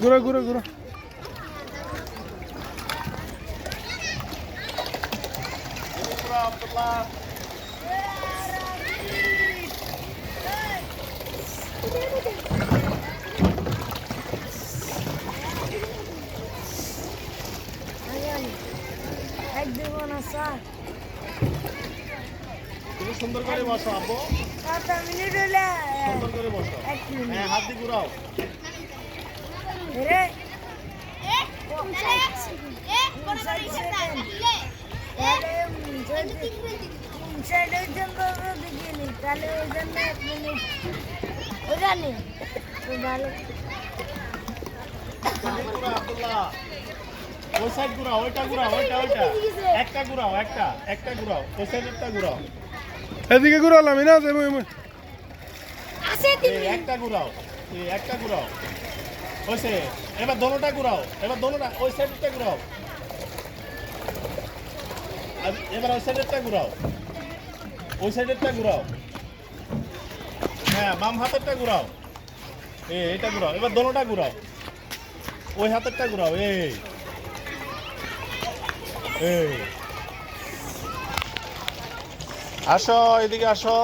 ঘুরো ঘুরো ঘুরো। তুমি সুন্দর করে বসো আব্বু, মিনিট হলে সুন্দর করে বসো। হ্যাঁ, হাত দিয়ে ঘুরাও। তাহলে ওই জন্য 1 মিনিট ও জানি তো ভালো। আব্দুল্লাহ, ওই সাইড ঘুরাও, ওইটা ঘুরাও, ওইটা একটা ঘুরাও, একটা ঘুরাও, ওই সাইডেরটা ঘুরাও। এদিকে ঘুরালাম না যে একটা ঘুরাও, একটা ঘুরাও। ওইসে এবার দোনোটা ঘুরাও, এবার দোনোটা ওই সাইডেরটা ঘুরাও। এবার ওই সাইডেরটা ঘুরাও, ওই সাইডেরটা ঘুরাও। হ্যাঁ, বাম হাতেরটা ঘুরাও, এইটা ঘুরাও। এবার দোনোটা ঘুরাও, ওই হাতেরটা ঘুরাও। এই আসো, এদিকে আসো।